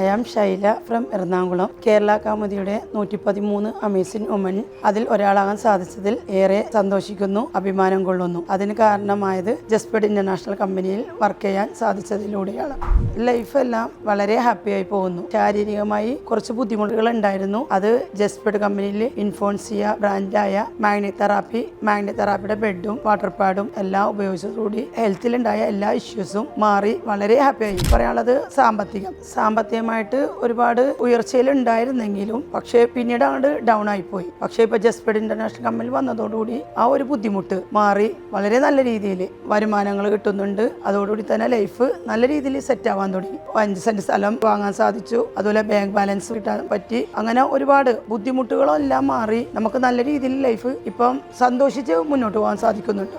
I am Shaila from Ernakulam. Kerala കൗമുദിയുടെ 113 amazing woman അതിൽ ഒരാളാകാൻ സാധിച്ചതിൽ ഏറെ സന്തോഷിക്കുന്നു, അഭിമാനം കൊള്ളുന്നു. അതിന് കാരണമായത് ജസ്പെഡ് ഇന്റർനാഷണൽ കമ്പനിയിൽ വർക്ക് ചെയ്യാൻ സാധിച്ചതിലൂടെയാണ്. ലൈഫ് എല്ലാം വളരെ ഹാപ്പിയായി പോകുന്നു. ശാരീരികമായി കുറച്ച് ബുദ്ധിമുട്ടുകൾ ഉണ്ടായിരുന്നു. അത് ജസ്പെഡ് കമ്പനിയിൽ ഇൻഫോൺസിയ ബ്രാൻഡായ മാഗ്നറ്റ് തെറാപ്പിയുടെ ബെഡും വാട്ടർ പാഡും എല്ലാം ഉപയോഗിച്ചതോടുകൂടി ഹെൽത്തിലുണ്ടായ എല്ലാ ഇഷ്യൂസും മാറി വളരെ ഹാപ്പിയായി. പറയാനുള്ളത് സാമ്പത്തികമായിട്ട് ഒരുപാട് ഉയർച്ചയിൽ ഉണ്ടായിരുന്നെങ്കിലും പക്ഷേ പിന്നീട് അങ്ങോട്ട് ഡൗൺ ആയിപ്പോയി. പക്ഷേ ഇപ്പൊ ജസ്പെഡ് ഇന്റർനാഷണൽ കമ്പനി വന്നതോടുകൂടി ആ ഒരു ബുദ്ധിമുട്ട് മാറി വളരെ നല്ല രീതിയിൽ വരുമാനങ്ങൾ കിട്ടുന്നുണ്ട്. അതോടുകൂടി തന്നെ ലൈഫ് നല്ല രീതിയിൽ സെറ്റ് ആവാൻ തുടങ്ങി. 5 സെന്റ് സ്ഥലം വാങ്ങാൻ സാധിച്ചു. അതുപോലെ ബാങ്ക് ബാലൻസ് കിട്ടാൻ പറ്റി. അങ്ങനെ ഒരുപാട് ബുദ്ധിമുട്ടുകളെല്ലാം മാറി നമുക്ക് നല്ല രീതിയിൽ ലൈഫ് ഇപ്പം സന്തോഷിച്ച് മുന്നോട്ട് പോകാൻ സാധിക്കുന്നുണ്ട്.